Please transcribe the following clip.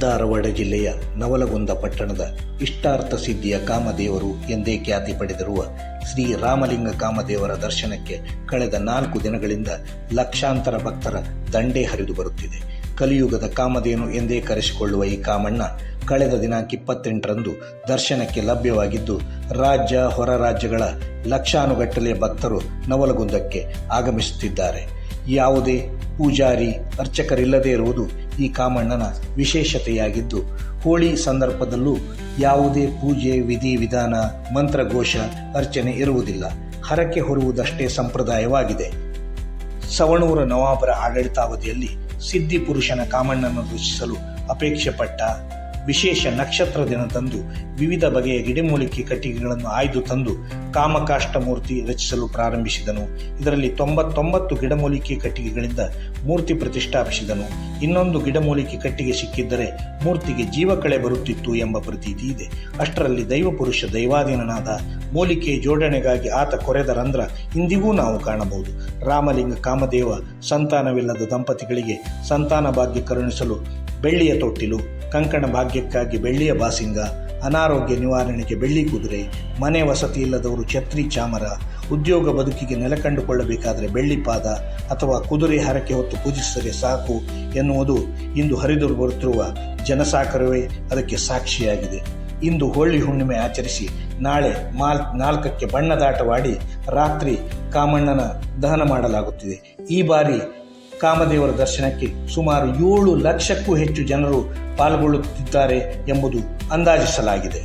ಧಾರವಾಡ ಜಿಲ್ಲೆಯ ನವಲಗುಂದ ಪಟ್ಟಣದ ಇಷ್ಟಾರ್ಥ ಸಿದ್ಧಿಯ ಕಾಮದೇವರು ಎಂದೇ ಖ್ಯಾತಿ ಪಡೆದಿರುವ ಶ್ರೀ ರಾಮಲಿಂಗ ಕಾಮದೇವರ ದರ್ಶನಕ್ಕೆ ಕಳೆದ 4 ದಿನಗಳಿಂದ ಲಕ್ಷಾಂತರ ಭಕ್ತರ ದಂಡೇ ಹರಿದು ಬರುತ್ತಿದೆ. ಕಲಿಯುಗದ ಕಾಮಧೇನು ಎಂದೇ ಕರೆಸಿಕೊಳ್ಳುವ ಈ ಕಾಮಣ್ಣ ಕಳೆದ ದಿನಾಂಕ 28ರಂದು ದರ್ಶನಕ್ಕೆ ಲಭ್ಯವಾಗಿದ್ದು, ರಾಜ್ಯ ಹೊರ ರಾಜ್ಯಗಳ ಲಕ್ಷಾನುಗಟ್ಟಲೆ ಭಕ್ತರು ನವಲಗುಂದಕ್ಕೆ ಆಗಮಿಸುತ್ತಿದ್ದಾರೆ. ಯಾವುದೇ ಪೂಜಾರಿ ಅರ್ಚಕರಿಲ್ಲದೇ ಇರುವುದು ಈ ಕಾಮಣ್ಣನ ವಿಶೇಷತೆಯಾಗಿದ್ದು, ಹೋಳಿ ಸಂದರ್ಭದಲ್ಲೂ ಯಾವುದೇ ಪೂಜೆ ವಿಧಿ ವಿಧಾನ ಮಂತ್ರಘೋಷ ಅರ್ಚನೆ ಇರುವುದಿಲ್ಲ. ಹರಕೆ ಹೊರುವುದಷ್ಟೇ ಸಂಪ್ರದಾಯವಾಗಿದೆ. ಸವಣೂರ ನವಾಬರ ಆಡಳಿತಾವಧಿಯಲ್ಲಿ ಸಿದ್ಧಿ ಪುರುಷನ ಕಾಮಣ್ಣನ ರಚಿಸಲು ಅಪೇಕ್ಷೆ ಪಟ್ಟ ವಿಶೇಷ ನಕ್ಷತ್ರ ದಿನದಂದು ವಿವಿಧ ಬಗೆಯ ಗಿಡಮೂಲಿಕೆ ಕಟ್ಟಿಗೆಗಳನ್ನು ಆಯ್ದು ತಂದು ಕಾಮಕಾಷ್ಟ ಮೂರ್ತಿ ರಚಿಸಲು ಪ್ರಾರಂಭಿಸಿದನು. ಇದರಲ್ಲಿ 99 ಗಿಡಮೂಲಿಕೆ ಕಟ್ಟಿಗೆಗಳಿಂದ ಮೂರ್ತಿ ಪ್ರತಿಷ್ಠಾಪಿಸಿದನು. ಇನ್ನೊಂದು ಗಿಡಮೂಲಿಕೆ ಕಟ್ಟಿಗೆ ಸಿಕ್ಕಿದ್ದರೆ ಮೂರ್ತಿಗೆ ಜೀವಕಳೆ ಬರುತ್ತಿತ್ತು ಎಂಬ ಪ್ರತೀತಿ ಇದೆ. ಅಷ್ಟರಲ್ಲಿ ದೈವಪುರುಷ ದೈವಾಧೀನನಾದ ಮೂಲಿಕೆ ಜೋಡಣೆಗಾಗಿ ಆತ ಕೊರೆದ ರಂಧ್ರ ಇಂದಿಗೂ ನಾವು ಕಾಣಬಹುದು. ರಾಮಲಿಂಗ ಕಾಮದೇವ ಸಂತಾನವಿಲ್ಲದ ದಂಪತಿಗಳಿಗೆ ಸಂತಾನ ಭಾಗ್ಯ ಕರುಣಿಸಲು ಬೆಳ್ಳಿಯ ತೊಟ್ಟಿಲು, ಕಂಕಣ ಭಾಗ್ಯಕ್ಕಾಗಿ ಬೆಳ್ಳಿಯ ಬಾಸಿಂಗ, ಅನಾರೋಗ್ಯ ನಿವಾರಣೆಗೆ ಬೆಳ್ಳಿ ಕುದುರೆ, ಮನೆ ವಸತಿ ಇಲ್ಲದವರು ಛತ್ರಿ ಚಾಮರ, ಉದ್ಯೋಗ ಬದುಕಿಗೆ ನೆಲೆ ಕಂಡುಕೊಳ್ಳಬೇಕಾದರೆ ಬೆಳ್ಳಿ ಪಾದ ಅಥವಾ ಕುದುರೆ ಹರಕೆ ಹೊತ್ತು ಪೂಜಿಸಿದರೆ ಸಾಕು ಎನ್ನುವುದು ಇಂದು ಹರಿದು ಬರುತ್ತಿರುವ ಜನಸಾಗರವೇ ಅದಕ್ಕೆ ಸಾಕ್ಷಿಯಾಗಿದೆ. ಇಂದು ಹೋಳಿ ಹುಣ್ಣಿಮೆ ಆಚರಿಸಿ ನಾಳೆ 4ಕ್ಕೆ ಬಣ್ಣದಾಟವಾಡಿ ರಾತ್ರಿ ಕಾಮಣ್ಣನ ದಹನ ಮಾಡಲಾಗುತ್ತಿದೆ. ಈ ಬಾರಿ ಕಾಮದೇವರ ದರ್ಶನಕ್ಕೆ ಸುಮಾರು 7 ಲಕ್ಷಕ್ಕೂ ಹೆಚ್ಚು ಜನರು ಪಾಲ್ಗೊಳ್ಳುತ್ತಿದ್ದಾರೆ ಎಂಬುದು ಅಂದಾಜಿಸಲಾಗಿದೆ.